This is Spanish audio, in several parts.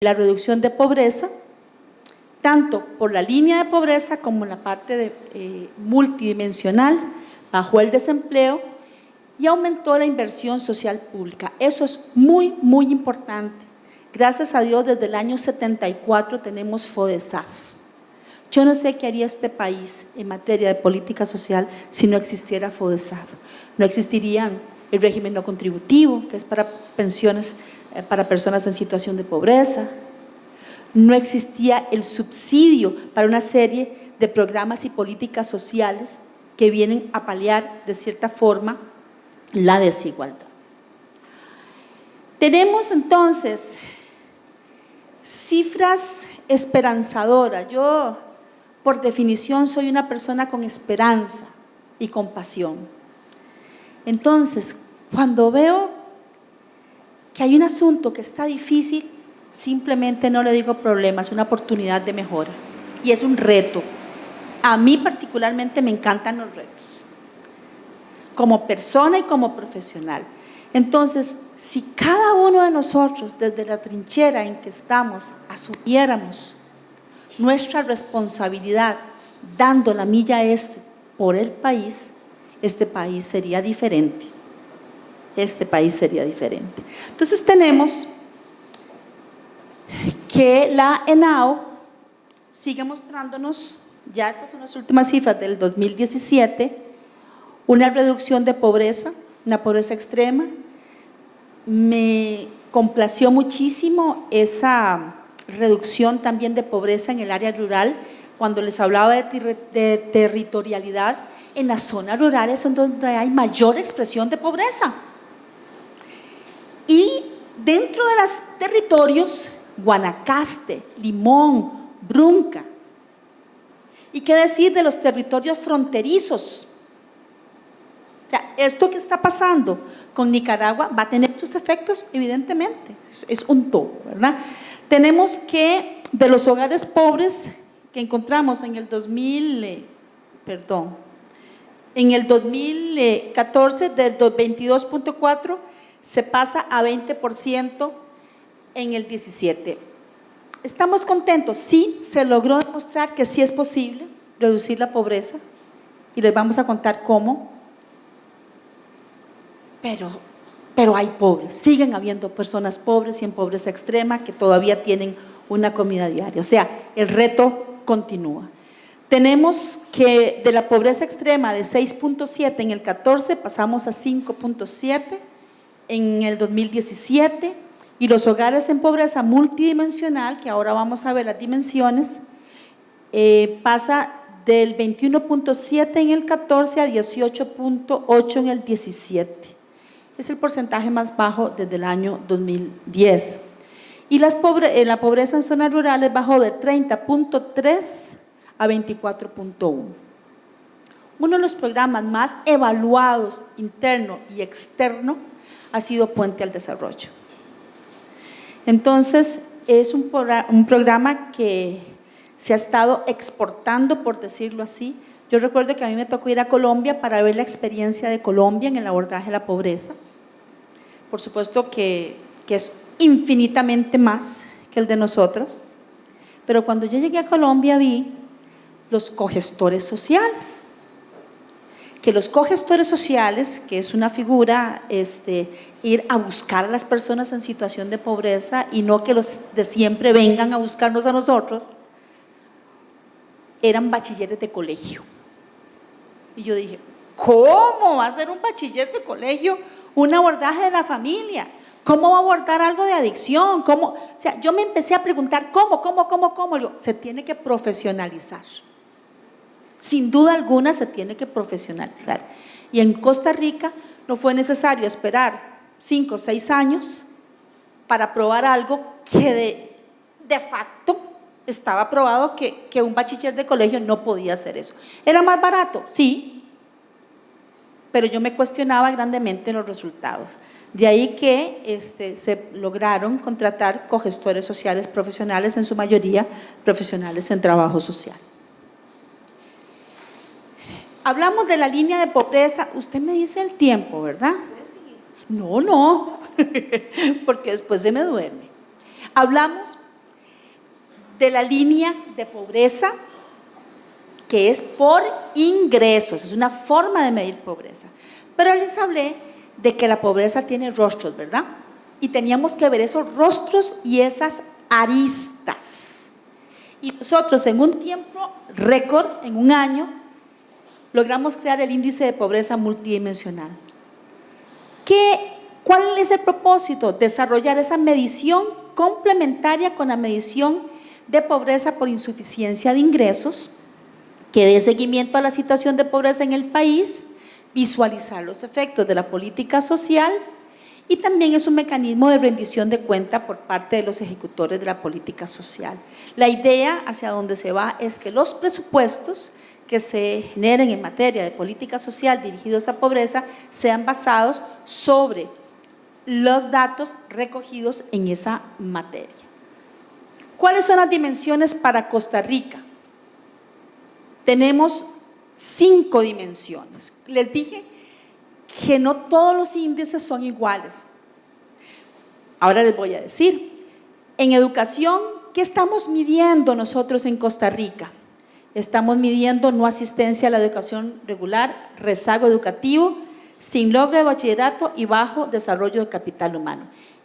la reducción de pobreza, tanto por la línea de pobreza como la parte multidimensional, bajó el desempleo y aumentó la inversión social pública. Eso es muy, muy importante. Gracias a Dios, desde el año 74 tenemos FODESAF. Yo no sé qué haría este país en materia de política social si no existiera FODESAF. No existiría el régimen no contributivo, que es para pensiones para personas en situación de pobreza. No existía el subsidio para una serie de programas y políticas sociales que vienen a paliar de cierta forma la desigualdad. Tenemos entonces cifras esperanzadoras. Yo, por definición, soy una persona con esperanza y compasión. Entonces, cuando veo que hay un asunto que está difícil, simplemente no le digo problema, es una oportunidad de mejora y es un reto. A mí particularmente me encantan los retos, como persona y como profesional. Entonces, si cada uno de nosotros, desde la trinchera en que estamos, asumiéramos nuestra responsabilidad, dando la milla por el país, este país sería diferente. Este país sería diferente. Entonces tenemos que la ENAO sigue mostrándonos, ya estas son las últimas cifras del 2017, una reducción de pobreza, una pobreza extrema. Me complació muchísimo esa reducción también de pobreza en el área rural, cuando les hablaba de territorialidad. En las zonas rurales es donde hay mayor expresión de pobreza. Y dentro de los territorios, Guanacaste, Limón, Brunca. ¿Y qué decir de los territorios fronterizos? O sea, esto que está pasando con Nicaragua va a tener sus efectos, evidentemente, es un todo, ¿verdad? Tenemos que de los hogares pobres que encontramos en el 2014, del 22.4, se pasa a 20% en el 17. ¿Estamos contentos? Sí, se logró demostrar que sí es posible reducir la pobreza y les vamos a contar cómo. Pero hay pobres, siguen habiendo personas pobres y en pobreza extrema que todavía tienen una comida diaria. O sea, el reto continúa. Tenemos que de la pobreza extrema de 6.7 en el 14 pasamos a 5.7 en el 2017 y los hogares en pobreza multidimensional, que ahora vamos a ver las dimensiones, pasa del 21.7 en el 14 a 18.8 en el 17. Es el porcentaje más bajo desde el año 2010. Y la pobreza en zonas rurales bajó de 30.3 a 24.1. Uno de los programas más evaluados interno y externo ha sido Puente al Desarrollo. Entonces, es un programa que se ha estado exportando, por decirlo así. Yo recuerdo que a mí me tocó ir a Colombia para ver la experiencia de Colombia en el abordaje de la pobreza. Por supuesto que es infinitamente más que el de nosotros, pero cuando yo llegué a Colombia vi los cogestores sociales, que los cogestores sociales, que es una figura, ir a buscar a las personas en situación de pobreza y no que los de siempre vengan a buscarnos a nosotros, eran bachilleres de colegio. Y yo dije, ¿cómo va a ser un bachiller de colegio un abordaje de la familia? ¿Cómo va a abordar algo de adicción? ¿Cómo? O sea, yo me empecé a preguntar, ¿cómo? Digo, se tiene que profesionalizar. Sin duda alguna se tiene que profesionalizar. Y en Costa Rica no fue necesario esperar 5 o 6 años para probar algo que de facto estaba probado que un bachiller de colegio no podía hacer eso. ¿Era más barato? Sí, pero yo me cuestionaba grandemente los resultados. De ahí que se lograron contratar cogestores sociales profesionales, en su mayoría profesionales en trabajo social. Hablamos de la línea de pobreza, usted me dice el tiempo, ¿verdad? No, porque después se me duerme. Hablamos de la línea de pobreza, que es por ingresos, es una forma de medir pobreza. Pero les hablé de que la pobreza tiene rostros, ¿verdad? Y teníamos que ver esos rostros y esas aristas. Y nosotros en un tiempo récord, en un año, logramos crear el índice de pobreza multidimensional. ¿Cuál es el propósito? Desarrollar esa medición complementaria con la medición de pobreza por insuficiencia de ingresos, que dé seguimiento a la situación de pobreza en el país, visualizar los efectos de la política social, y también es un mecanismo de rendición de cuenta por parte de los ejecutores de la política social. La idea hacia donde se va es que los presupuestos que se generen en materia de política social dirigidos a pobreza sean basados sobre los datos recogidos en esa materia. ¿Cuáles son las dimensiones para Costa Rica? Tenemos 5 dimensiones. Les dije que no todos los índices son iguales. Ahora les voy a decir, en educación, ¿qué estamos midiendo nosotros en Costa Rica? Estamos midiendo no asistencia a la educación regular, rezago educativo, sin logro de bachillerato y bajo desarrollo de capital humano.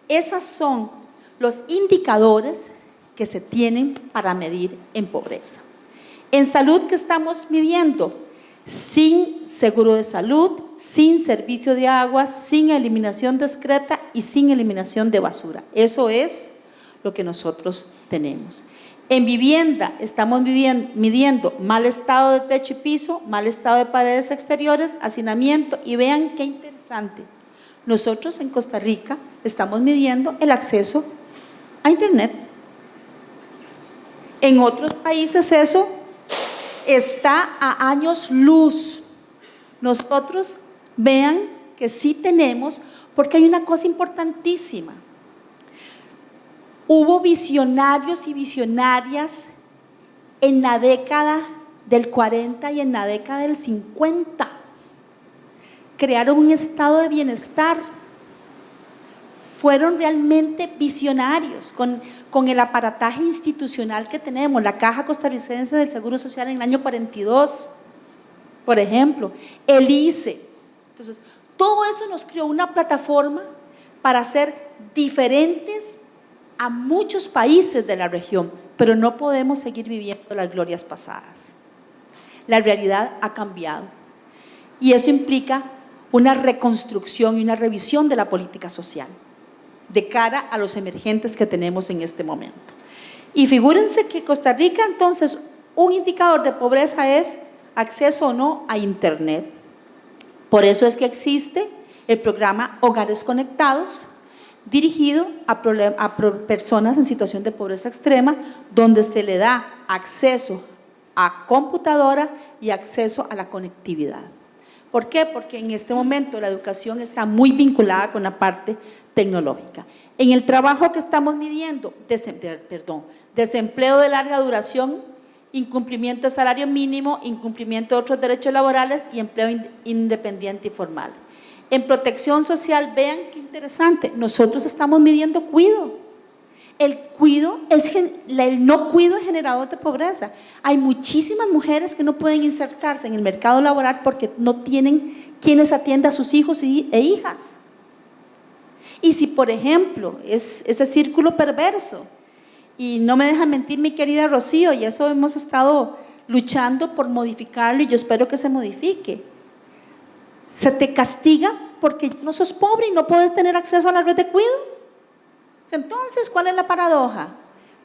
Esos son los indicadores que se tienen para medir en pobreza. En salud, ¿qué estamos midiendo? Sin seguro de salud, sin servicio de agua, sin eliminación discreta y sin eliminación de basura. Eso es lo que nosotros tenemos. En vivienda estamos midiendo mal estado de techo y piso, mal estado de paredes exteriores, hacinamiento, y vean qué interesante. Nosotros en Costa Rica estamos midiendo el acceso a internet. En otros países eso está a años luz. Nosotros vean que sí tenemos, porque hay una cosa importantísima. Hubo visionarios y visionarias en la década del 40 y en la década del 50. Crearon un estado de bienestar. Fueron realmente visionarios con el aparataje institucional que tenemos. La Caja Costarricense del Seguro Social en el año 42, por ejemplo, el ICE. Entonces, todo eso nos creó una plataforma para ser diferentes a muchos países de la región, pero no podemos seguir viviendo las glorias pasadas. La realidad ha cambiado y eso implica una reconstrucción y una revisión de la política social de cara a los emergentes que tenemos en este momento. Y figúrense que Costa Rica, entonces, un indicador de pobreza es acceso o no a internet. Por eso es que existe el programa Hogares Conectados, dirigido a personas en situación de pobreza extrema, donde se le da acceso a computadora y acceso a la conectividad. ¿Por qué? Porque en este momento la educación está muy vinculada con la parte tecnológica. En el trabajo que estamos midiendo, desempleo de larga duración, incumplimiento de salario mínimo, incumplimiento de otros derechos laborales y empleo independiente y formal. En protección social, vean qué interesante, nosotros estamos midiendo cuido. El no cuido es generador de pobreza. Hay muchísimas mujeres que no pueden insertarse en el mercado laboral porque no tienen quienes atiendan a sus hijos e hijas. Y si, por ejemplo, es ese círculo perverso, y no me deja mentir mi querida Rocío, y eso hemos estado luchando por modificarlo y yo espero que se modifique. Se te castiga porque no sos pobre y no puedes tener acceso a la red de cuidado. Entonces, ¿cuál es la paradoja?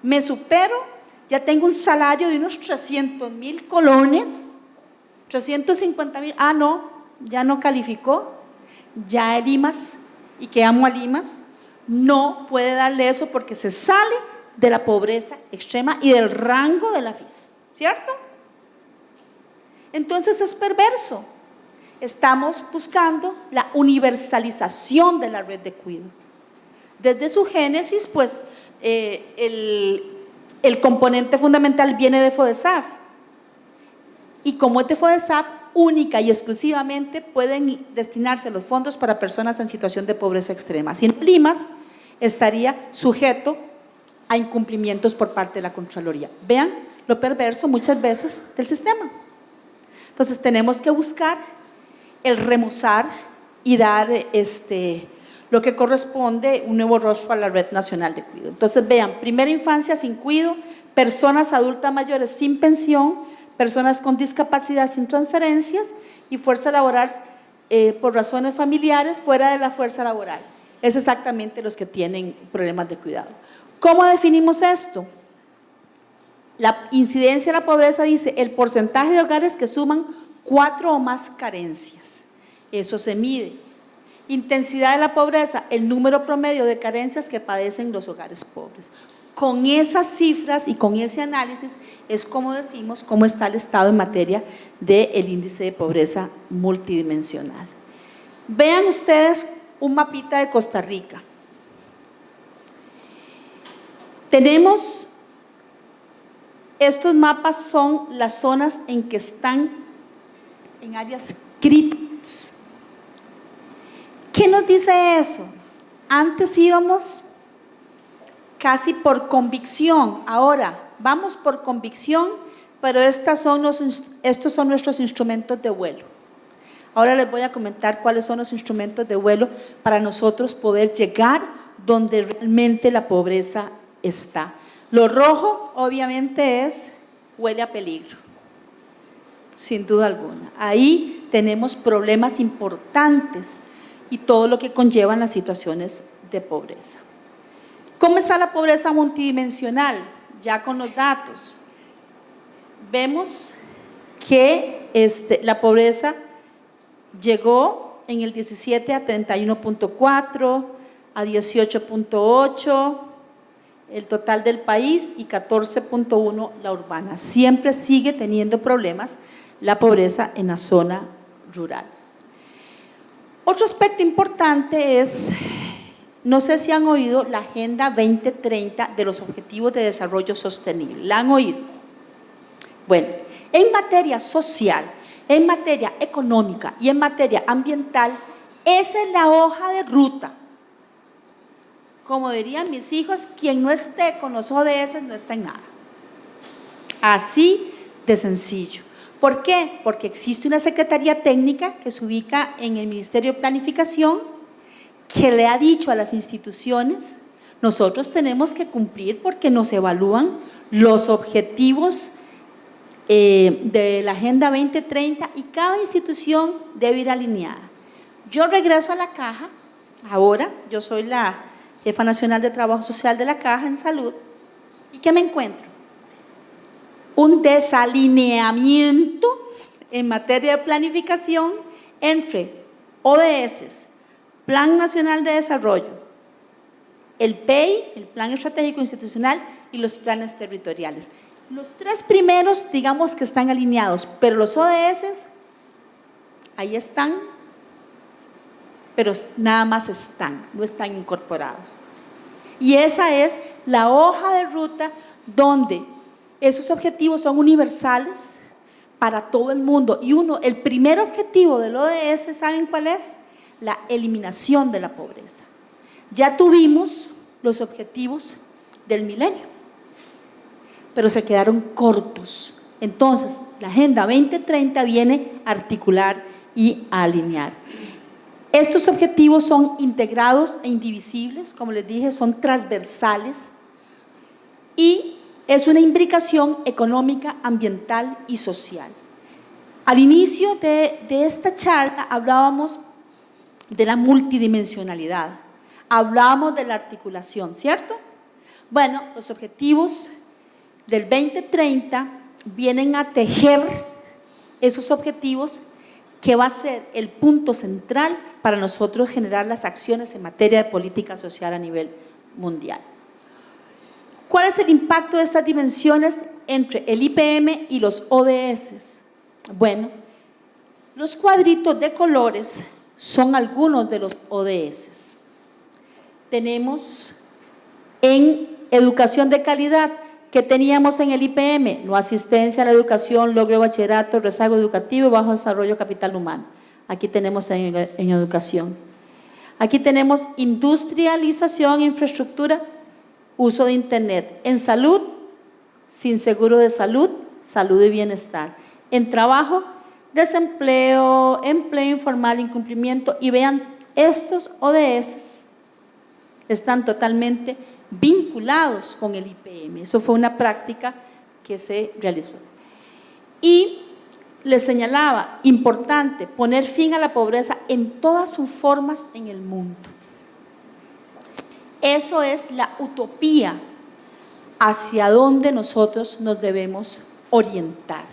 Me supero, ya tengo un salario de unos 300,000 colones, 350,000, no, ya no calificó, ya el IMAS, y que amo al IMAS, no puede darle eso porque se sale de la pobreza extrema y del rango de la FIS, ¿cierto? Entonces es perverso. Estamos buscando la universalización de la red de cuidado. Desde su génesis, pues, el componente fundamental viene de FODESAF. Y como es de FODESAF, única y exclusivamente pueden destinarse los fondos para personas en situación de pobreza extrema. Si en Limas estaría sujeto a incumplimientos por parte de la Contraloría. Vean lo perverso muchas veces del sistema. Entonces tenemos que buscar el remozar y dar lo que corresponde un nuevo rostro a la Red Nacional de Cuidado. Entonces vean, primera infancia sin cuidado, personas adultas mayores sin pensión, personas con discapacidad sin transferencias y fuerza laboral por razones familiares fuera de la fuerza laboral. Es exactamente los que tienen problemas de cuidado. ¿Cómo definimos esto? La incidencia de la pobreza dice el porcentaje de hogares que suman 4 o más carencias. Eso se mide. Intensidad de la pobreza, el número promedio de carencias que padecen los hogares pobres. Con esas cifras y con ese análisis es como decimos cómo está el estado en materia del índice de pobreza multidimensional. Vean ustedes un mapita de Costa Rica. Tenemos, estos mapas son las zonas en que están en áreas críticas. ¿Qué nos dice eso? Antes íbamos casi por convicción, ahora vamos por convicción, pero estos son nuestros instrumentos de vuelo. Ahora les voy a comentar cuáles son los instrumentos de vuelo para nosotros poder llegar donde realmente la pobreza está. Lo rojo obviamente huele a peligro, sin duda alguna. Ahí tenemos problemas importantes y todo lo que conllevan las situaciones de pobreza. ¿Cómo está la pobreza multidimensional? Ya con los datos. Vemos que la pobreza llegó en el 17 a 31.4, a 18.8, el total del país y 14.1 la urbana. Siempre sigue teniendo problemas la pobreza en la zona rural. Otro aspecto importante es, no sé si han oído la Agenda 2030 de los Objetivos de Desarrollo Sostenible. ¿La han oído? Bueno, en materia social, en materia económica y en materia ambiental, esa es la hoja de ruta. Como dirían mis hijos, quien no esté con los ODS no está en nada. Así de sencillo. ¿Por qué? Porque existe una secretaría técnica que se ubica en el Ministerio de Planificación que le ha dicho a las instituciones, nosotros tenemos que cumplir porque nos evalúan los objetivos de la Agenda 2030 y cada institución debe ir alineada. Yo regreso a la Caja, ahora yo soy la jefa nacional de Trabajo Social de la Caja en Salud, ¿y qué me encuentro? Un desalineamiento en materia de planificación entre ODS, Plan Nacional de Desarrollo, el PEI, el Plan Estratégico Institucional y los planes territoriales. Los 3 primeros, digamos que están alineados, pero los ODS, ahí están, pero nada más están, no están incorporados. Y esa es la hoja de ruta donde esos objetivos son universales para todo el mundo. Y el primer objetivo del ODS, ¿saben cuál es? La eliminación de la pobreza. Ya tuvimos los objetivos del milenio, pero se quedaron cortos. Entonces, la Agenda 2030 viene a articular y a alinear. Estos objetivos son integrados e indivisibles, como les dije, son transversales y es una imbricación económica, ambiental y social. Al inicio de esta charla hablábamos de la multidimensionalidad, hablábamos de la articulación, ¿cierto? Bueno, los objetivos del 2030 vienen a tejer esos objetivos que va a ser el punto central para nosotros generar las acciones en materia de política social a nivel mundial. ¿Cuál es el impacto de estas dimensiones entre el IPM y los ODS? Bueno, los cuadritos de colores son algunos de los ODS. Tenemos en educación de calidad, que teníamos en el IPM, no asistencia a la educación, logro de bachillerato, rezago educativo y bajo desarrollo capital humano. Aquí tenemos en educación. Aquí tenemos industrialización, infraestructura uso de internet. En salud, sin seguro de salud, salud y bienestar. En trabajo, desempleo, empleo informal, incumplimiento. Y vean, estos ODS están totalmente vinculados con el IPM. Eso fue una práctica que se realizó. Y les señalaba, importante, poner fin a la pobreza en todas sus formas en el mundo. Eso es la utopía hacia donde nosotros nos debemos orientar.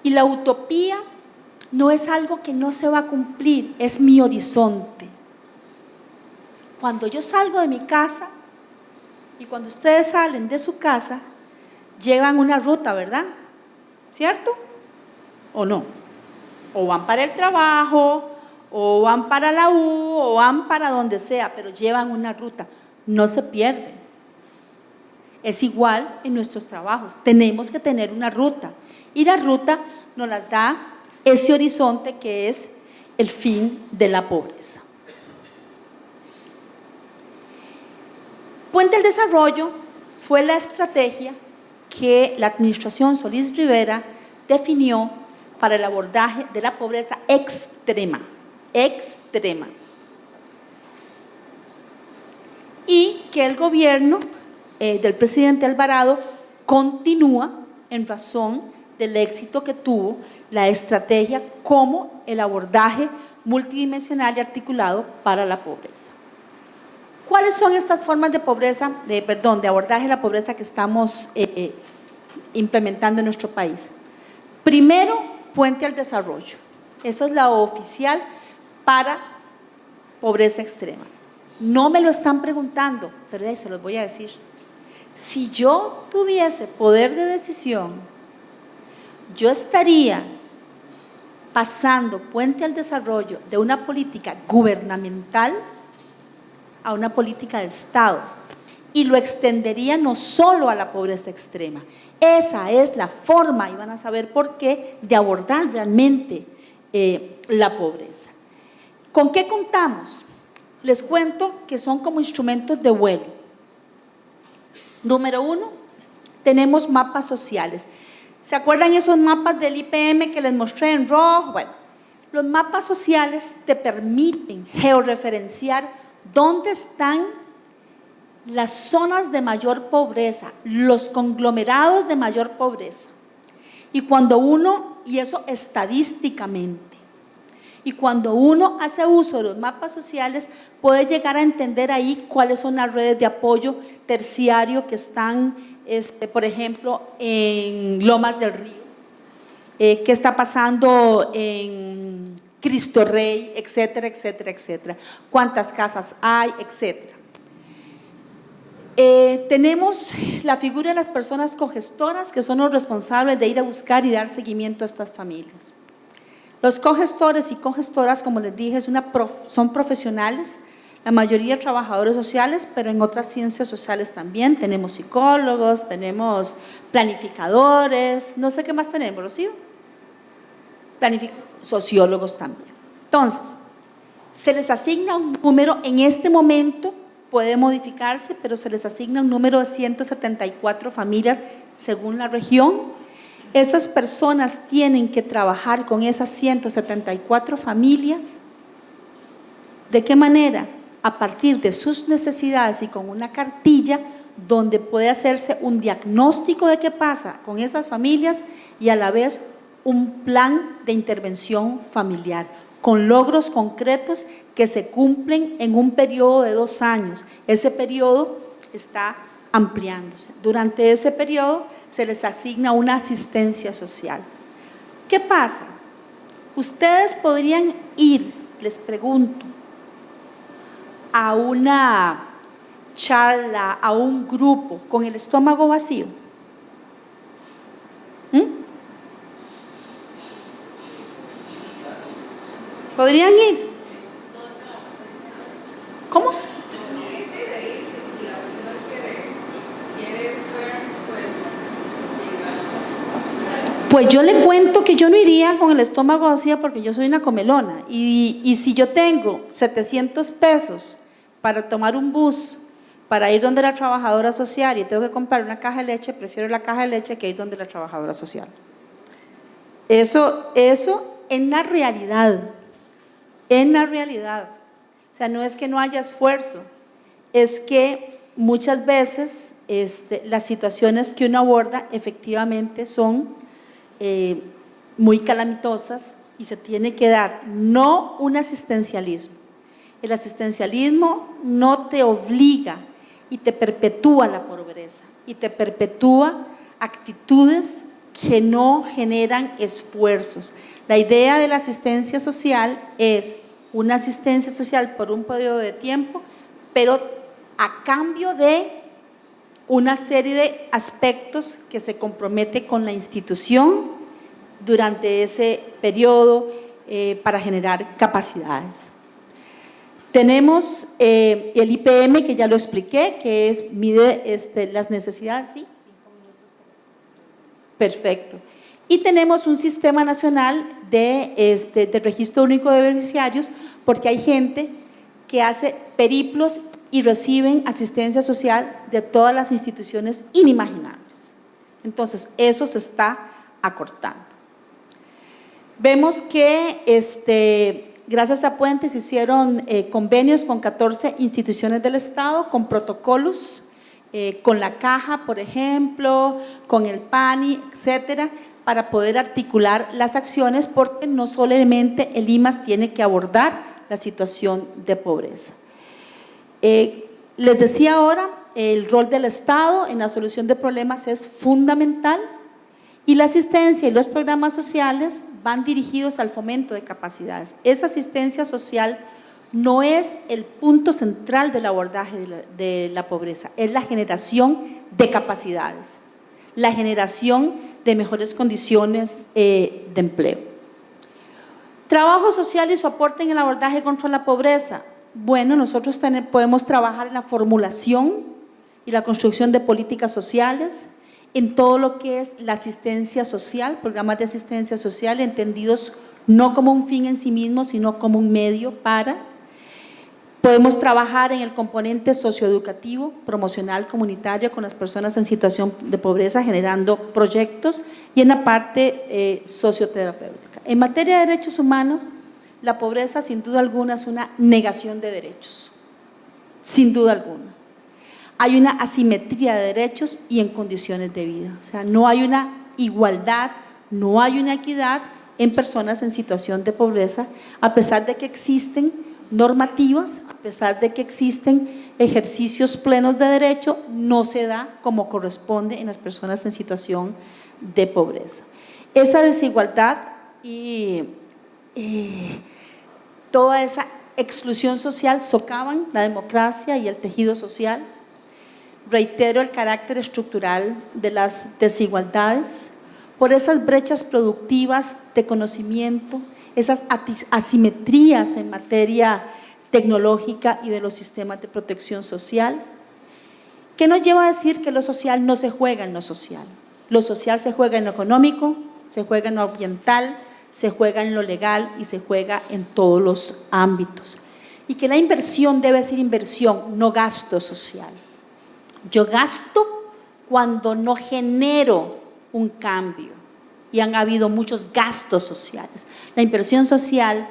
Y la utopía no es algo que no se va a cumplir, es mi horizonte. Cuando yo salgo de mi casa y cuando ustedes salen de su casa, llevan una ruta, ¿verdad? ¿Cierto? ¿O no? O van para el trabajo, o van para la U, o van para donde sea, pero llevan una ruta, no se pierden. Es igual en nuestros trabajos, tenemos que tener una ruta, y la ruta nos la da ese horizonte que es el fin de la pobreza. Puente al Desarrollo fue la estrategia que la administración Solís Rivera definió para el abordaje de la pobreza extrema, y que el gobierno del presidente Alvarado continúa en razón del éxito que tuvo la estrategia como el abordaje multidimensional y articulado para la pobreza. ¿Cuáles son estas formas de pobreza, de abordaje de la pobreza que estamos implementando en nuestro país? Primero, Puente al Desarrollo. Eso es la oficial para pobreza extrema. No me lo están preguntando, pero ya se los voy a decir. Si yo tuviese poder de decisión, yo estaría pasando Puente al Desarrollo de una política gubernamental a una política de Estado, y lo extendería no solo a la pobreza extrema. Esa es la forma, y van a saber por qué, de abordar realmente la pobreza. ¿Con qué contamos? Les cuento que son como instrumentos de vuelo. Número 1, tenemos mapas sociales. ¿Se acuerdan esos mapas del IPM que les mostré en rojo? Bueno, los mapas sociales te permiten georreferenciar dónde están las zonas de mayor pobreza, los conglomerados de mayor pobreza. Y cuando uno, y eso estadísticamente, y cuando uno hace uso de los mapas sociales, puede llegar a entender ahí cuáles son las redes de apoyo terciario que están, por ejemplo, en Lomas del Río, qué está pasando en Cristo Rey, etcétera, etcétera, etcétera. Cuántas casas hay, etcétera. Tenemos la figura de las personas cogestoras, que son los responsables de ir a buscar y dar seguimiento a estas familias. Los cogestores y cogestoras, como les dije, son profesionales, la mayoría trabajadores sociales, pero en otras ciencias sociales también. Tenemos psicólogos, tenemos planificadores, no sé qué más tenemos, ¿sí? Sociólogos también. Entonces, se les asigna un número, en este momento puede modificarse, pero se les asigna un número de 174 familias según la región. Esas personas tienen que trabajar con esas 174 familias. ¿De qué manera? A partir de sus necesidades y con una cartilla donde puede hacerse un diagnóstico de qué pasa con esas familias y a la vez un plan de intervención familiar con logros concretos que se cumplen en un periodo de 2 años. Ese periodo está ampliándose. Durante ese periodo se les asigna una asistencia social. ¿Qué pasa? Ustedes podrían ir, les pregunto, a una charla, a un grupo con el estómago vacío. ¿Podrían ir? ¿Cómo? Pues yo le cuento que yo no iría con el estómago vacío porque yo soy una comelona y si yo tengo 700 pesos para tomar un bus para ir donde la trabajadora social y tengo que comprar una caja de leche, prefiero la caja de leche que ir donde la trabajadora social. Eso en la realidad. O sea, no es que no haya esfuerzo, es que muchas veces las situaciones que uno aborda efectivamente son muy calamitosas y se tiene que dar no un asistencialismo. El asistencialismo no te obliga y te perpetúa la pobreza y te perpetúa actitudes que no generan esfuerzos. La idea de la asistencia social es una asistencia social por un periodo de tiempo, pero a cambio de una serie de aspectos que se compromete con la institución durante ese periodo para generar capacidades. Tenemos el IPM, que ya lo expliqué, que mide las necesidades, ¿sí? Perfecto. Y tenemos un sistema nacional de registro único de beneficiarios, porque hay gente que hace periplos y reciben asistencia social de todas las instituciones inimaginables. Entonces, eso se está acortando. Vemos que gracias a Puentes se hicieron convenios con 14 instituciones del Estado, con protocolos, con la Caja, por ejemplo, con el PANI, etcétera, para poder articular las acciones, porque no solamente el IMAS tiene que abordar la situación de pobreza. Les decía ahora, el rol del Estado en la solución de problemas es fundamental y la asistencia y los programas sociales van dirigidos al fomento de capacidades. Esa asistencia social no es el punto central del abordaje de la pobreza, es la generación de capacidades, la generación de mejores condiciones de empleo. Trabajo social y su aporte en el abordaje contra la pobreza. Bueno, nosotros podemos trabajar en la formulación y la construcción de políticas sociales, en todo lo que es la asistencia social, programas de asistencia social entendidos no como un fin en sí mismo, sino como un medio para. Podemos trabajar en el componente socioeducativo, promocional, comunitario con las personas en situación de pobreza, generando proyectos, y en la parte socioterapéutica. En materia de derechos humanos, la pobreza sin duda alguna es una negación de derechos, sin duda alguna. Hay una asimetría de derechos y en condiciones de vida, o sea, no hay una igualdad, no hay una equidad en personas en situación de pobreza, a pesar de que existen normativas, a pesar de que existen ejercicios plenos de derecho, no se da como corresponde en las personas en situación de pobreza. Esa desigualdad y toda esa exclusión social socavan la democracia y el tejido social. Reitero el carácter estructural de las desigualdades por esas brechas productivas de conocimiento, esas asimetrías en materia tecnológica y de los sistemas de protección social, que nos lleva a decir que lo social no se juega en lo social. Lo social se juega en lo económico, se juega en lo ambiental, se juega en lo legal y se juega en todos los ámbitos. Y que la inversión debe ser inversión, no gasto social. Yo gasto cuando no genero un cambio, y han habido muchos gastos sociales. La inversión social,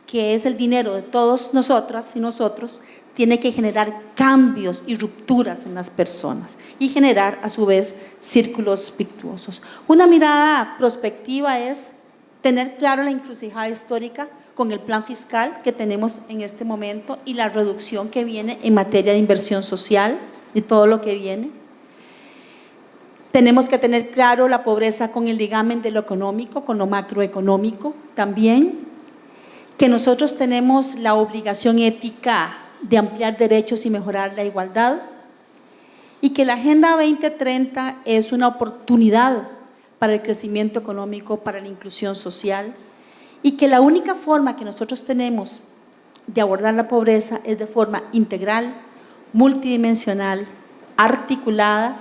que es el dinero de todos nosotras y nosotros, tiene que generar cambios y rupturas en las personas y generar a su vez círculos virtuosos. Una mirada prospectiva es tener claro la encrucijada histórica con el plan fiscal que tenemos en este momento y la reducción que viene en materia de inversión social y todo lo que viene. Tenemos que tener claro la pobreza con el ligamen de lo económico, con lo macroeconómico también, que nosotros tenemos la obligación ética de ampliar derechos y mejorar la igualdad, y que la Agenda 2030 es una oportunidad para el crecimiento económico, para la inclusión social, y que la única forma que nosotros tenemos de abordar la pobreza es de forma integral, multidimensional, articulada,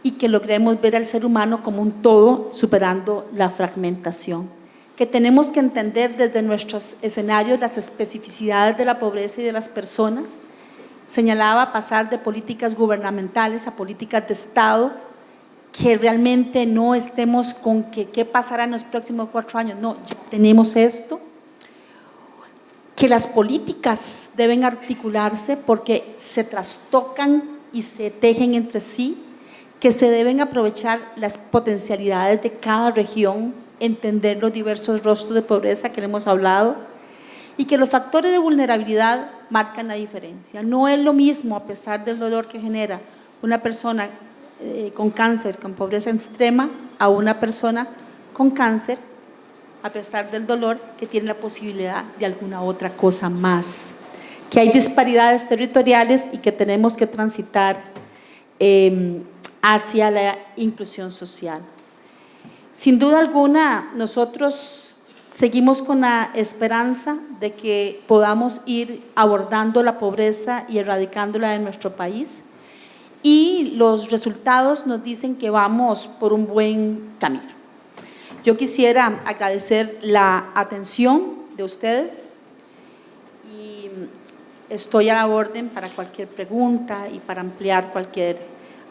y que logremos ver al ser humano como un todo, superando la fragmentación. Que tenemos que entender desde nuestros escenarios las especificidades de la pobreza y de las personas, señalaba pasar de políticas gubernamentales a políticas de Estado, que realmente no estemos con que qué pasará en los próximos 4 años, no, ya tenemos esto, que las políticas deben articularse porque se trastocan y se tejen entre sí, que se deben aprovechar las potencialidades de cada región, entender los diversos rostros de pobreza que le hemos hablado, y que los factores de vulnerabilidad marcan la diferencia. No es lo mismo, a pesar del dolor que genera una persona con cáncer, con pobreza extrema, a una persona con cáncer, a pesar del dolor, que tiene la posibilidad de alguna otra cosa más. Que hay disparidades territoriales y que tenemos que transitar hacia la inclusión social. Sin duda alguna, nosotros seguimos con la esperanza de que podamos ir abordando la pobreza y erradicándola en nuestro país, y los resultados nos dicen que vamos por un buen camino. Yo quisiera agradecer la atención de ustedes y estoy a la orden para cualquier pregunta y para ampliar cualquier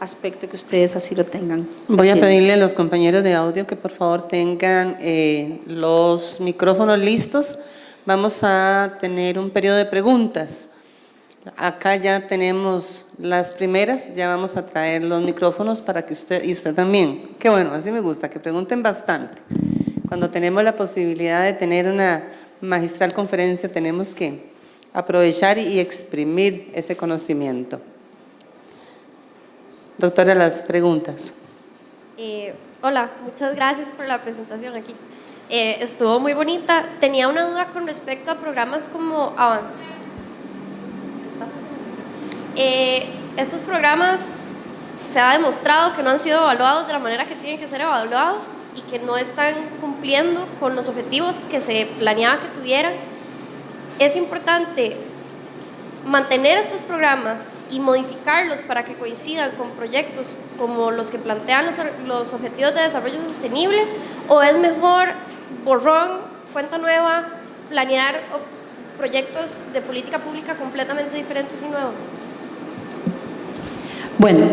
aspecto que ustedes así lo tengan. Voy a pedirle a los compañeros de audio que por favor tengan los micrófonos listos. Vamos a tener un periodo de preguntas. Acá ya tenemos las primeras, ya vamos a traer los micrófonos para que usted, y usted también, qué bueno, así me gusta, que pregunten bastante. Cuando tenemos la posibilidad de tener una magistral conferencia, tenemos que aprovechar y exprimir ese conocimiento. Doctora, las preguntas. Hola, muchas gracias por la presentación aquí. Estuvo muy bonita. Tenía una duda con respecto a programas como Avance. Estos programas se ha demostrado que no han sido evaluados de la manera que tienen que ser evaluados y que no están cumpliendo con los objetivos que se planeaba que tuvieran. Es importante mantener estos programas y modificarlos para que coincidan con proyectos como los que plantean los Objetivos de Desarrollo Sostenible, o es mejor borrón, cuenta nueva, planear proyectos de política pública completamente diferentes y nuevos. Bueno,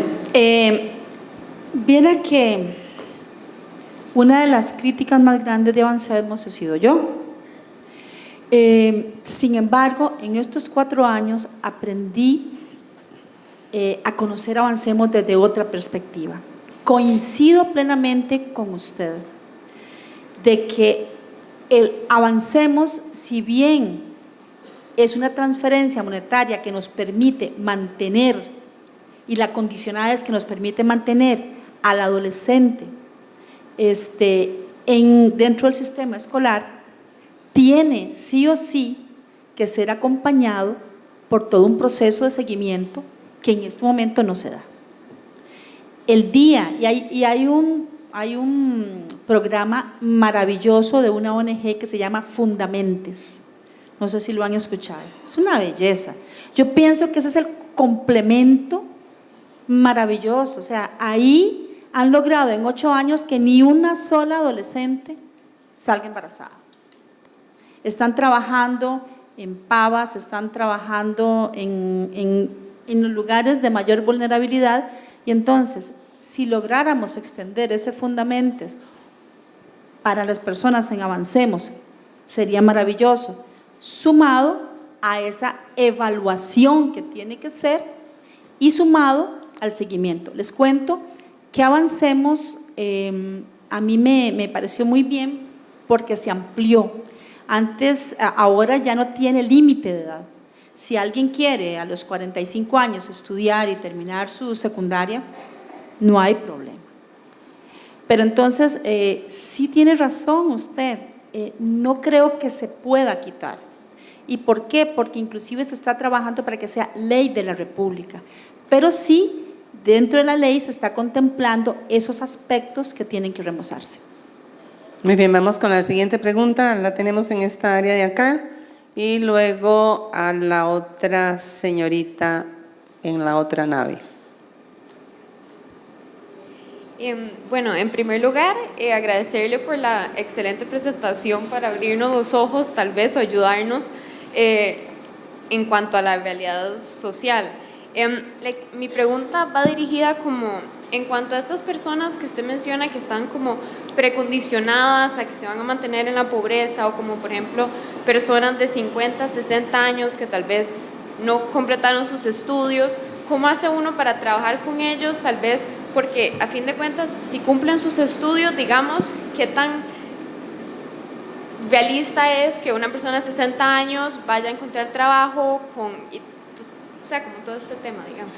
viene que una de las críticas más grandes de Avancemos he sido yo. Sin embargo, en estos 4 años aprendí a conocer Avancemos desde otra perspectiva. Coincido plenamente con usted de que el Avancemos, si bien es una transferencia monetaria que nos permite mantener, y la condicionada es que nos permite mantener al adolescente dentro del sistema escolar, tiene sí o sí que ser acompañado por todo un proceso de seguimiento que en este momento no se da. El día, y hay un programa maravilloso de una ONG que se llama Fundamentes, no sé si lo han escuchado, es una belleza. Yo pienso que ese es el complemento maravilloso, o sea, ahí han logrado en 8 años que ni una sola adolescente salga embarazada. Están trabajando en pavas, están trabajando en los lugares de mayor vulnerabilidad, y entonces, si lográramos extender ese Fundamentes para las personas en Avancemos, sería maravilloso, sumado a esa evaluación que tiene que ser y sumado al seguimiento. Les cuento que Avancemos a mí me pareció muy bien porque se amplió. Antes, ahora ya no tiene límite de edad. Si alguien quiere a los 45 años estudiar y terminar su secundaria, no hay problema. Pero entonces, sí tiene razón usted, no creo que se pueda quitar. ¿Y por qué? Porque inclusive se está trabajando para que sea ley de la República, pero sí dentro de la ley se está contemplando esos aspectos que tienen que remozarse. Muy bien, vamos con la siguiente pregunta, la tenemos en esta área de acá, y luego a la otra señorita en la otra nave. Bueno, en primer lugar, agradecerle por la excelente presentación para abrirnos los ojos, tal vez, o ayudarnos en cuanto a la realidad social. Mi pregunta va dirigida como en cuanto a estas personas que usted menciona que están como precondicionadas a que se van a mantener en la pobreza, o como por ejemplo personas de 50, 60 años que tal vez no completaron sus estudios. ¿Cómo hace uno para trabajar con ellos? Tal vez porque a fin de cuentas, si cumplen sus estudios, digamos, ¿qué tan realista es que una persona de 60 años vaya a encontrar trabajo o sea, como todo este tema, digamos?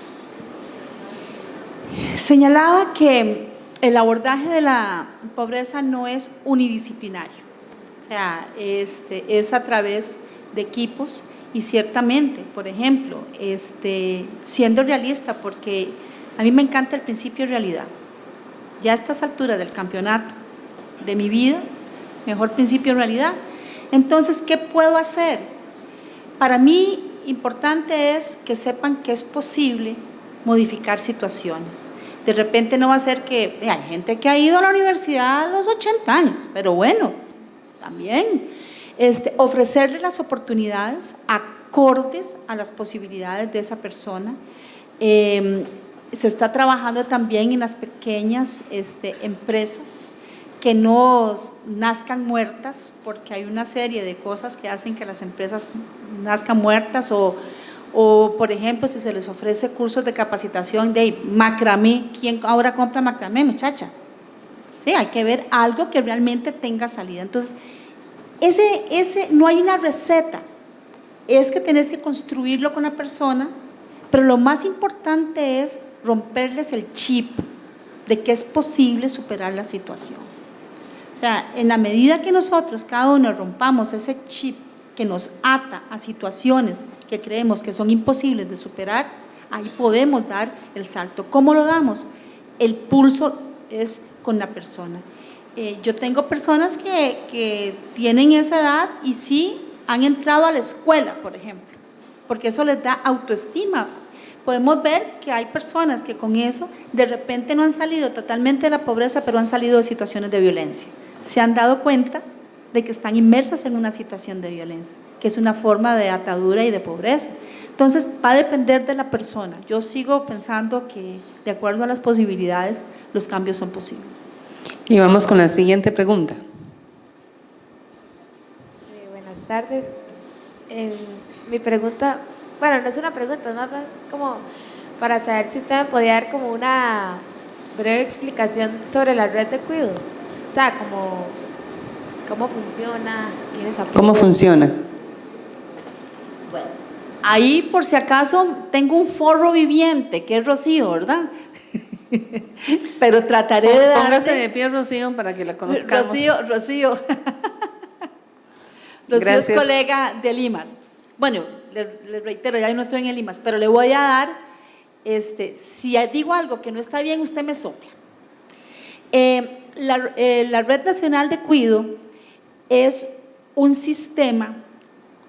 Señalaba que el abordaje de la pobreza no es unidisciplinario, o sea, es a través de equipos y ciertamente, por ejemplo, siendo realista, porque a mí me encanta el principio de realidad. Ya a estas alturas del campeonato de mi vida, mejor principio de realidad. Entonces, ¿qué puedo hacer? Para mí, importante es que sepan que es posible modificar situaciones. De repente no va a ser que hay gente que ha ido a la universidad a los 80 años, pero bueno, también ofrecerle las oportunidades acordes a las posibilidades de esa persona. Se está trabajando también en las pequeñas empresas que no nazcan muertas, porque hay una serie de cosas que hacen que las empresas nazcan muertas, o por ejemplo, si se les ofrece cursos de capacitación de macramé, ¿quién ahora compra macramé, muchacha? Sí, hay que ver algo que realmente tenga salida. Entonces, no hay una receta, es que tenés que construirlo con la persona, pero lo más importante es romperles el chip de que es posible superar la situación. O sea, en la medida que nosotros, cada uno, rompamos ese chip que nos ata a situaciones que creemos que son imposibles de superar, ahí podemos dar el salto. ¿Cómo lo damos? El pulso es con la persona. Yo tengo personas que tienen esa edad y sí han entrado a la escuela, por ejemplo, porque eso les da autoestima. Podemos ver que hay personas que con eso de repente no han salido totalmente de la pobreza, pero han salido de situaciones de violencia. Se han dado cuenta de que están inmersas en una situación de violencia, que es una forma de atadura y de pobreza. Entonces, va a depender de la persona. Yo sigo pensando que, de acuerdo a las posibilidades, los cambios son posibles. Y vamos con la siguiente pregunta. Buenas tardes. Mi pregunta, bueno, no es una pregunta, es más como para saber si usted me podía dar como una breve explicación sobre la red de cuidado. O sea, cómo funciona, quiénes apoyan. ¿Cómo funciona? Bueno, ahí por si acaso tengo un forro viviente, que es Rocío, ¿verdad? Pero trataré de darle… Póngase de pie, Rocío, para que la conozcamos. Rocío Gracias. es colega de Limas. Bueno, le reitero, ya no estoy en el Limas, pero le voy a dar, si digo algo que no está bien, usted me sopla. La Red Nacional de Cuido es un sistema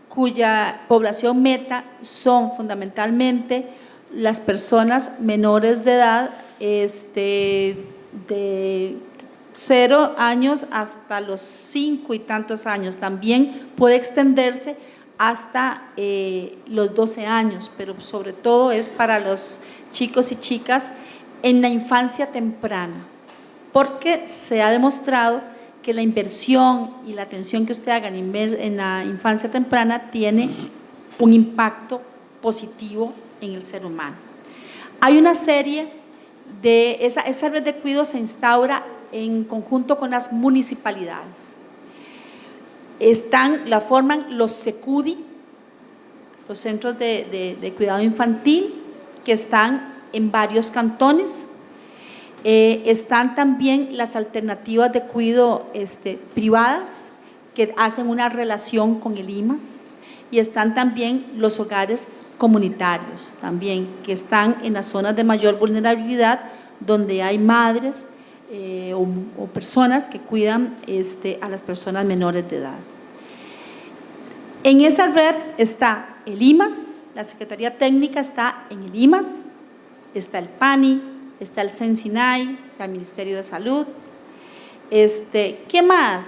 cuya población meta son fundamentalmente las personas menores de edad, de 0 años hasta los 5 y tantos años. También puede extenderse hasta los 12 años, pero sobre todo es para los chicos y chicas en la infancia temprana, porque se ha demostrado que la inversión y la atención que usted haga en la infancia temprana tiene un impacto positivo en el ser humano. Hay una serie de… Esa red de cuidado se instaura en conjunto con las municipalidades. La forman los SECUDI, los centros de cuidado infantil, que están en varios cantones. Están también las alternativas de cuidado privadas, que hacen una relación con el IMAS, y están también los hogares comunitarios, también, que están en las zonas de mayor vulnerabilidad, donde hay madres o personas que cuidan a las personas menores de edad. En esa red está el IMAS, la Secretaría Técnica está en el IMAS, está el PANI, está el CENSINAI, el Ministerio de Salud. ¿Qué más,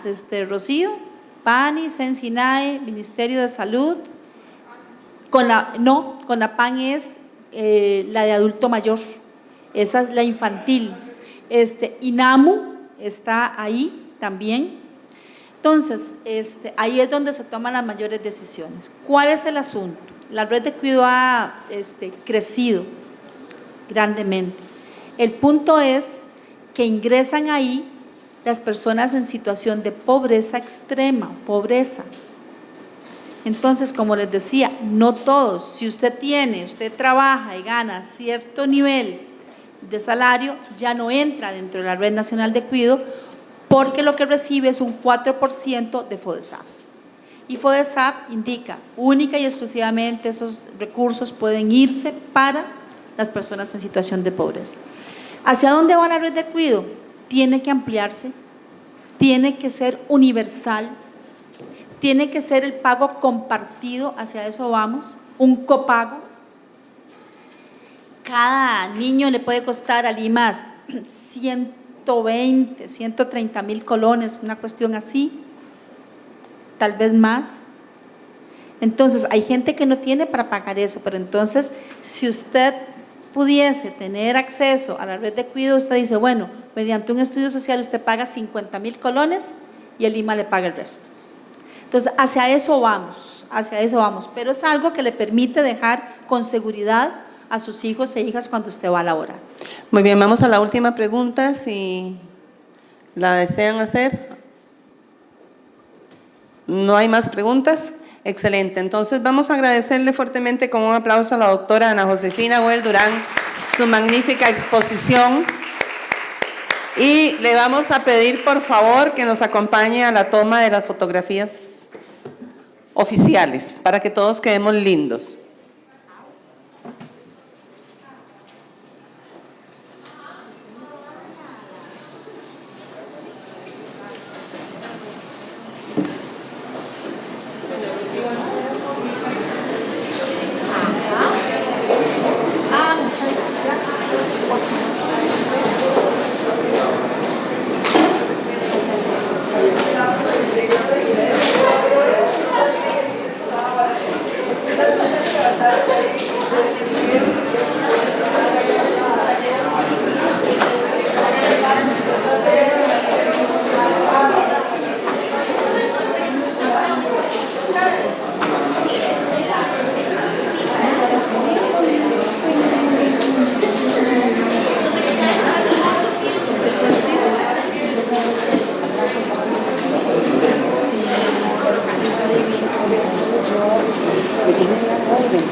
Rocío? PANI, CENSINAI, Ministerio de Salud. No, CONAPAN es la de adulto mayor, esa es la infantil. INAMU está ahí también. Entonces, ahí es donde se toman las mayores decisiones. ¿Cuál es el asunto? La red de cuidado ha crecido grandemente. El punto es que ingresan ahí las personas en situación de pobreza extrema, pobreza. Entonces, como les decía, no todos. Si usted trabaja y gana cierto nivel de salario, ya no entra dentro de la Red Nacional de Cuidado, porque lo que recibe es un 4% de FODESAP. Y FODESAP indica, única y exclusivamente esos recursos pueden irse para las personas en situación de pobreza. ¿Hacia dónde va la red de cuidado? Tiene que ampliarse, tiene que ser universal, tiene que ser el pago compartido, hacia eso vamos, un copago. Cada niño le puede costar al IMAS 120, 130 mil colones, una cuestión así, tal vez más. Entonces, hay gente que no tiene para pagar eso, pero entonces, si usted pudiese tener acceso a la red de cuidado, usted dice, bueno, mediante un estudio social usted paga 50 mil colones y el IMA le paga el resto. Entonces, hacia eso vamos, pero es algo que le permite dejar con seguridad a sus hijos e hijas cuando usted va a laborar. Muy bien, vamos a la última pregunta, si la desean hacer. ¿No hay más preguntas? Excelente, entonces vamos a agradecerle fuertemente con un aplauso a la doctora Ana Josefina Güell Durán su magnífica exposición, y le vamos a pedir por favor que nos acompañe a la toma de las fotografías oficiales para que todos quedemos lindos.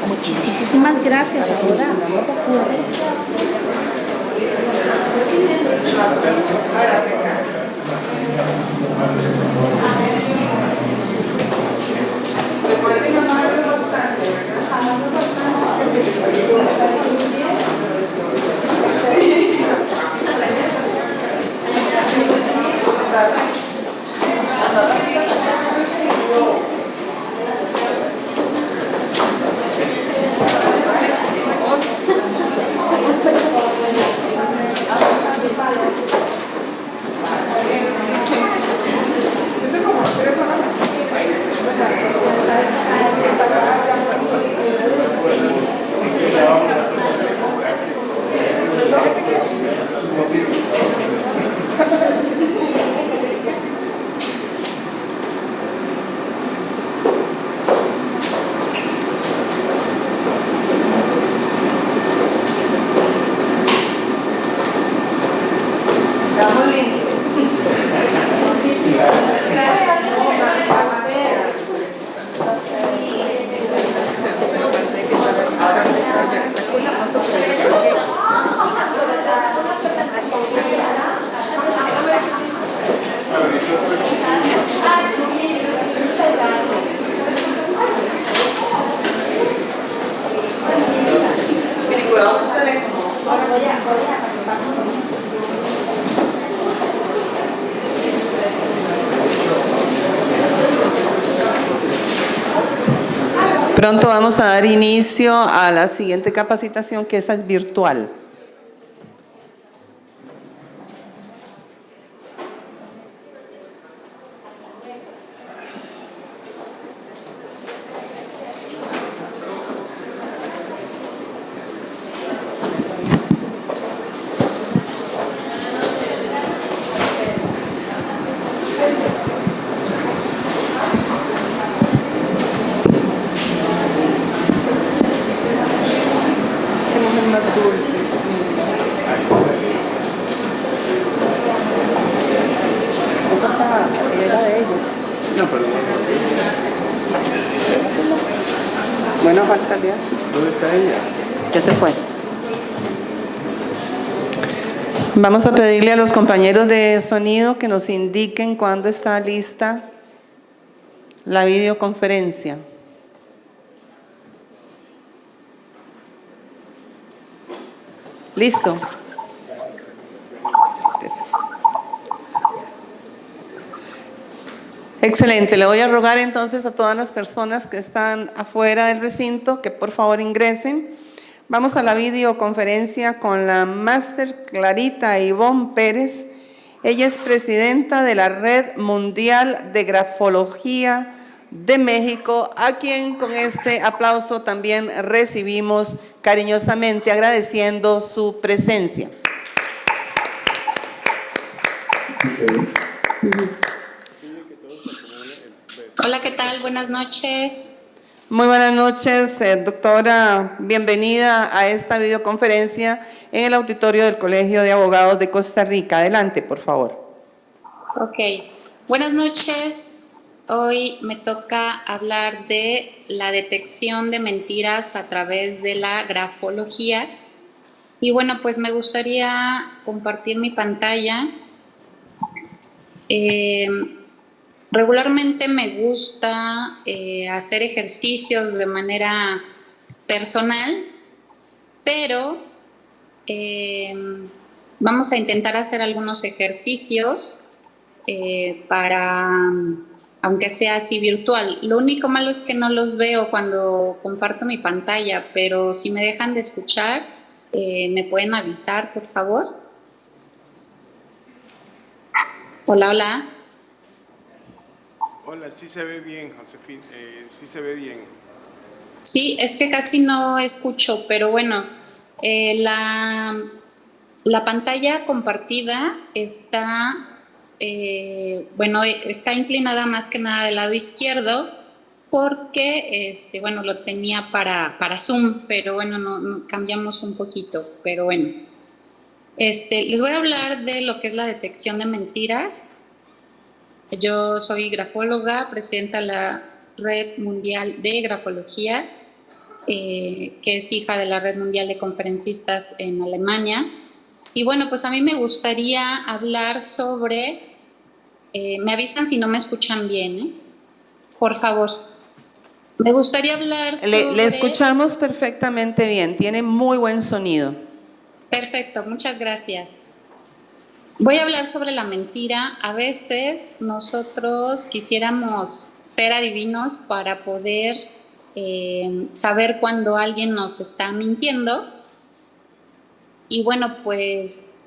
Muchísimas gracias, Aurora. Pronto vamos a dar inicio a la siguiente capacitación, que esa es virtual. Bueno, falta el día. ¿Dónde está ella? Ya se fue. Vamos a pedirle a los compañeros de sonido que nos indiquen cuándo está lista la videoconferencia. ¿Listo? Excelente. Le voy a rogar entonces a todas las personas que están afuera del recinto que por favor ingresen. Vamos a la videoconferencia con la máster Clarita Ivonne Pérez. Ella es presidenta de la Red Mundial de Grafología de México, a quien con este aplauso también recibimos cariñosamente, agradeciendo su presencia. Hola, ¿qué tal? Buenas noches. Muy buenas noches, doctora. Bienvenida a esta videoconferencia en el auditorio del Colegio de Abogados de Costa Rica. Adelante, por favor. Ok. Buenas noches. Hoy me toca hablar de la detección de mentiras a través de la grafología. Y bueno, pues me gustaría compartir mi pantalla. Regularmente me gusta hacer ejercicios de manera personal, pero vamos a intentar hacer algunos ejercicios para, aunque sea así virtual. Lo único malo es que no los veo cuando comparto mi pantalla, pero si me dejan de escuchar, ¿me pueden avisar, por favor? Hola, hola. Hola, sí se ve bien, Josefina, sí se ve bien. Sí, es que casi no escucho, pero bueno, la pantalla compartida está, está inclinada más que nada del lado izquierdo porque, bueno, lo tenía para Zoom, pero bueno, no cambiamos un poquito, pero bueno. Les voy a hablar de lo que es la detección de mentiras. Yo soy grafóloga, presidenta de la Red Mundial de Grafología, que es hija de la Red Mundial de Conferencistas en Alemania. Y bueno, pues a mí me gustaría hablar sobre, me avisan si no me escuchan bien, por favor. Me gustaría hablar sobre... Le escuchamos perfectamente bien, tiene muy buen sonido. Perfecto, muchas gracias. Voy a hablar sobre la mentira. A veces nosotros quisiéramos ser adivinos para poder saber cuando alguien nos está mintiendo. Y bueno, pues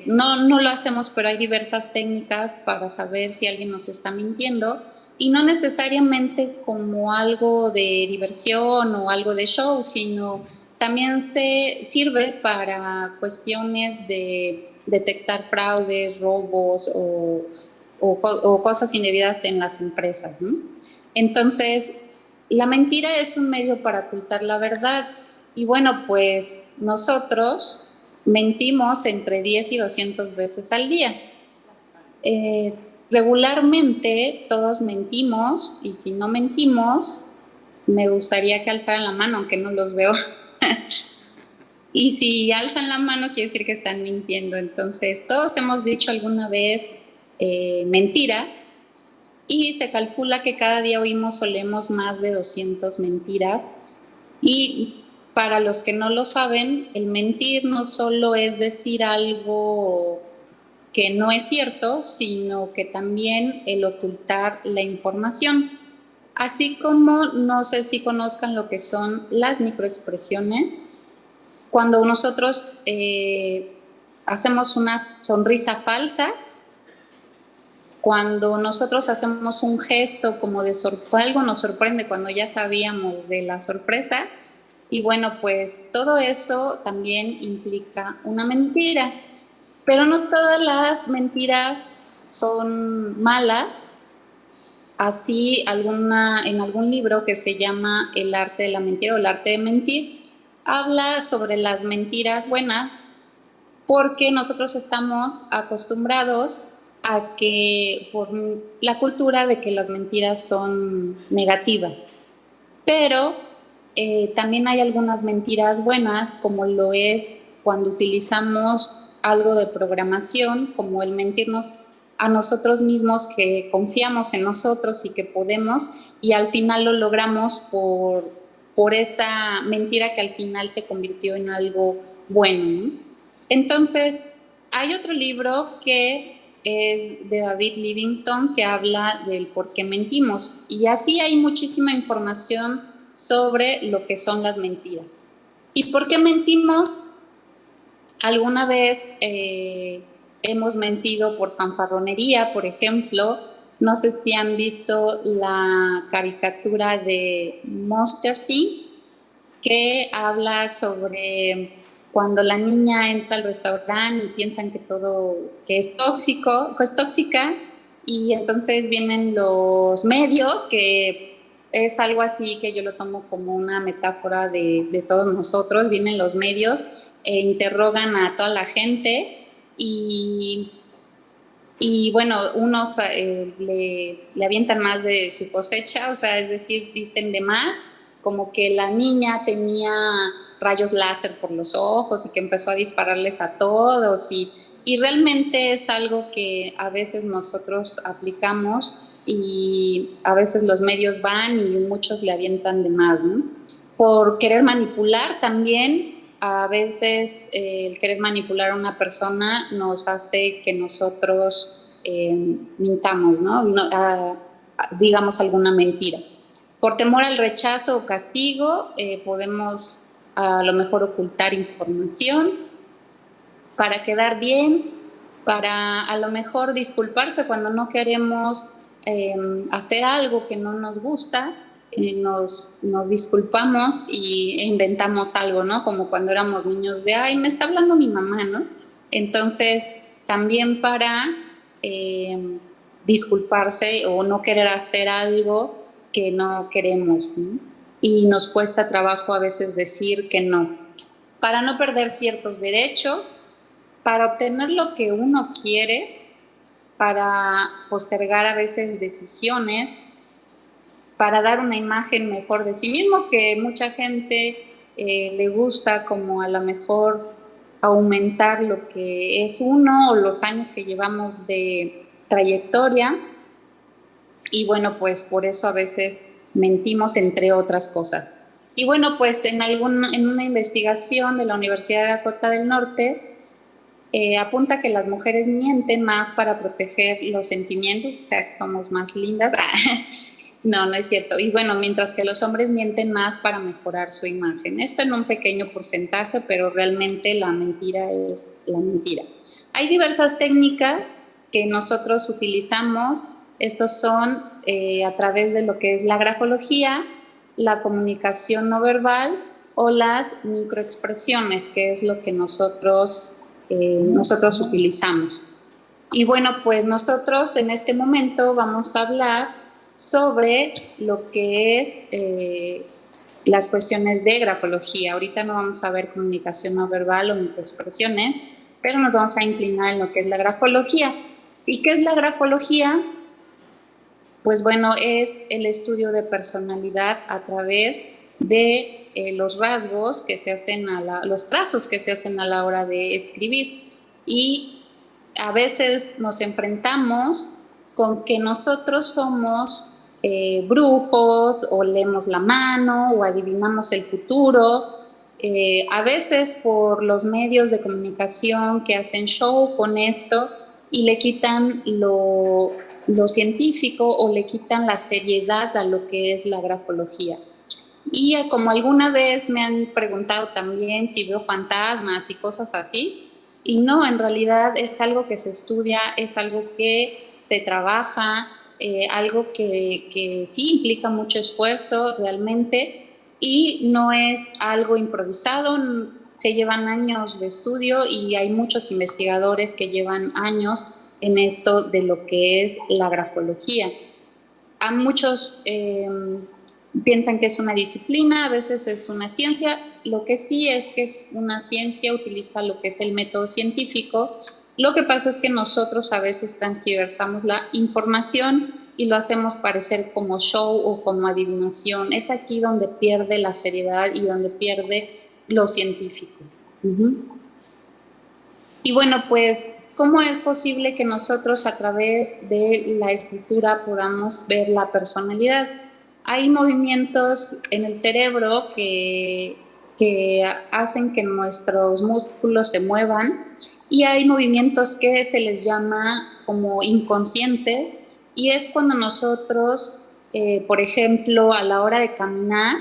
no lo hacemos, pero hay diversas técnicas para saber si alguien nos está mintiendo. Y no necesariamente como algo de diversión o algo de show, sino también se sirve para cuestiones de detectar fraudes, robos o cosas indebidas en las empresas, ¿no? Entonces, la mentira es un medio para ocultar la verdad. Y bueno, pues nosotros mentimos entre 10 y 200 veces al día. Regularmente todos mentimos, y si no mentimos, me gustaría que alzaran la mano, aunque no los veo. Y si alzan la mano, quiere decir que están mintiendo. Entonces, todos hemos dicho alguna vez mentiras, y se calcula que cada día oímos o leemos más de 200 mentiras. Y para los que no lo saben, el mentir no solo es decir algo que no es cierto, sino que también el ocultar la información. Así como no sé si conozcan lo que son las microexpresiones. Cuando nosotros hacemos una sonrisa falsa, cuando nosotros hacemos un gesto como de algo nos sorprende cuando ya sabíamos de la sorpresa, y bueno, pues todo eso también implica una mentira. Pero no todas las mentiras son malas. Así en algún libro que se llama El arte de la mentira o El arte de mentir, habla sobre las mentiras buenas, porque nosotros estamos acostumbrados a que por la cultura de que las mentiras son negativas. Pero también hay algunas mentiras buenas, como lo es cuando utilizamos algo de programación, como el mentirnos a nosotros mismos, que confiamos en nosotros y que podemos, y al final lo logramos por esa mentira que al final se convirtió en algo bueno, ¿no? Entonces, hay otro libro que es de David Livingstone, que habla del por qué mentimos, y así hay muchísima información sobre lo que son las mentiras. ¿Y por qué mentimos? Alguna vez hemos mentido por fanfarronería, por ejemplo. No sé si han visto la caricatura de Monster Inc., que habla sobre cuando la niña entra al restaurante y piensan que todo que es tóxico, pues tóxica, y entonces vienen los medios, que es algo así que yo lo tomo como una metáfora de todos nosotros. Vienen los medios e interrogan a toda la gente y bueno, unos le avientan más de su cosecha, o sea, es decir, dicen de más, como que la niña tenía rayos láser por los ojos y que empezó a dispararles a todos, y realmente es algo que a veces nosotros aplicamos y a veces los medios van y muchos le avientan de más, ¿no? Por querer manipular también. A veces el querer manipular a una persona nos hace que nosotros mintamos, ¿no? Digamos alguna mentira. Por temor al rechazo o castigo, podemos a lo mejor ocultar información para quedar bien, para a lo mejor disculparse cuando no queremos hacer algo que no nos gusta. Nos disculpamos e inventamos algo, ¿no? Como cuando éramos niños de, ay, me está hablando mi mamá, ¿no? Entonces, también para disculparse o no querer hacer algo que no queremos, ¿no? Y nos cuesta trabajo a veces decir que no. Para no perder ciertos derechos, para obtener lo que uno quiere, para postergar a veces decisiones, para dar una imagen mejor de sí mismo, que mucha gente le gusta como a lo mejor aumentar lo que es uno o los años que llevamos de trayectoria, y bueno, pues por eso a veces mentimos, entre otras cosas. Y bueno, pues en una investigación de la Universidad de Dakota del Norte apunta que las mujeres mienten más para proteger los sentimientos, o sea, que somos más lindas. No, no es cierto. Y bueno, mientras que los hombres mienten más para mejorar su imagen. Esto en un pequeño porcentaje, pero realmente la mentira es la mentira. Hay diversas técnicas que nosotros utilizamos. Estos son a través de lo que es la grafología, la comunicación no verbal o las microexpresiones, que es lo que nosotros utilizamos. Y bueno, pues nosotros en este momento vamos a hablar sobre lo que es las cuestiones de grafología. Ahorita no vamos a ver comunicación no verbal o microexpresiones, pero nos vamos a inclinar en lo que es la grafología. ¿Y qué es la grafología? Pues bueno, es el estudio de personalidad a través de los rasgos que se hacen los trazos que se hacen a la hora de escribir. Y a veces nos enfrentamos con que nosotros somos brujos, o leemos la mano, o adivinamos el futuro. A veces por los medios de comunicación que hacen show con esto y le quitan lo científico o le quitan la seriedad a lo que es la grafología. Y como alguna vez me han preguntado también si veo fantasmas y cosas así, y no, en realidad es algo que se estudia, es algo que se trabaja, algo que sí implica mucho esfuerzo realmente, y no es algo improvisado. Se llevan años de estudio y hay muchos investigadores que llevan años en esto de lo que es la grafología. A muchos piensan que es una disciplina, a veces es una ciencia. Lo que sí es que es una ciencia, utiliza lo que es el método científico Lo que pasa es que nosotros a veces transgiversamos la información y lo hacemos parecer como show o como adivinación. Es aquí donde pierde la seriedad y donde pierde lo científico. Y bueno, pues, ¿cómo es posible que nosotros a través de la escritura podamos ver la personalidad? Hay movimientos en el cerebro que hacen que nuestros músculos se muevan y hay movimientos que se les llama como inconscientes y es cuando nosotros, por ejemplo, a la hora de caminar,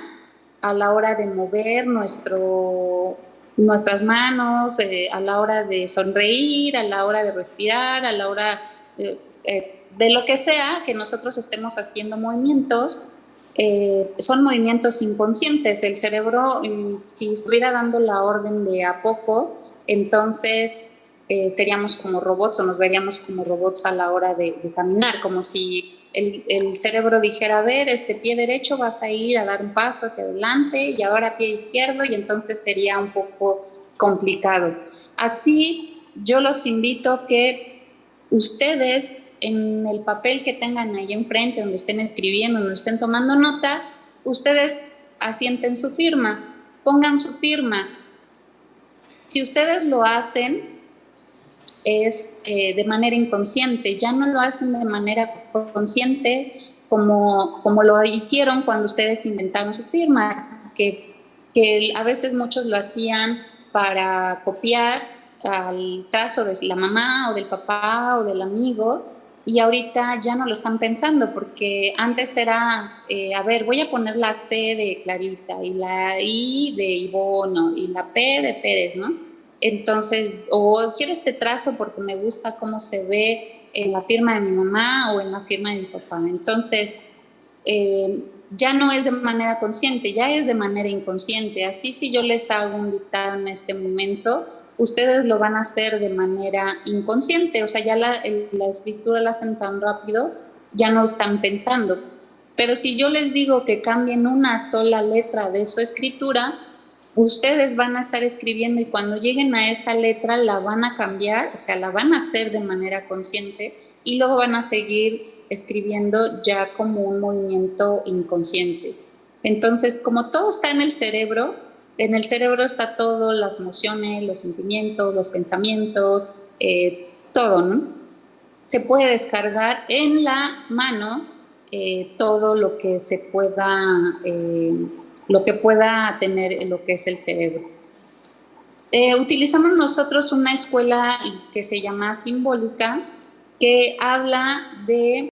a la hora de mover nuestras manos, a la hora de sonreír, a la hora de respirar, a la hora de lo que sea que nosotros estemos haciendo movimientos, son movimientos inconscientes. El cerebro, si estuviera dando la orden de a poco, entonces seríamos como robots o nos veríamos como robots a la hora de caminar, como si el cerebro dijera, a ver, este pie derecho vas a ir a dar un paso hacia adelante y ahora pie izquierdo, y entonces sería un poco complicado. Así, yo los invito a que ustedes en el papel que tengan ahí enfrente, donde estén escribiendo, donde estén tomando nota, ustedes asienten su firma, pongan su firma. Si ustedes lo hacen, es de manera inconsciente, ya no lo hacen de manera consciente como lo hicieron cuando ustedes inventaron su firma, que a veces muchos lo hacían para copiar al trazo de la mamá o del papá o del amigo, y ahorita ya no lo están pensando, porque antes era, a ver, voy a poner la C de Clarita y la I de Ivono y la P de Pérez, ¿no? Entonces, o quiero este trazo porque me gusta cómo se ve en la firma de mi mamá o en la firma de mi papá. Entonces, ya no es de manera consciente, ya es de manera inconsciente. Así, si yo les hago un dictado en este momento, ustedes lo van a hacer de manera inconsciente, o sea, ya la escritura la hacen tan rápido, ya no están pensando. Pero si yo les digo que cambien una sola letra de su escritura, ustedes van a estar escribiendo y cuando lleguen a esa letra la van a cambiar, o sea, la van a hacer de manera consciente y luego van a seguir escribiendo ya como un movimiento inconsciente. Entonces, como todo está en el cerebro está todo, las emociones, los sentimientos, los pensamientos, todo, ¿no? Se puede descargar en la mano todo lo que se pueda, lo que pueda tener lo que es el cerebro. Utilizamos nosotros una escuela que se llama Simbólica, que habla de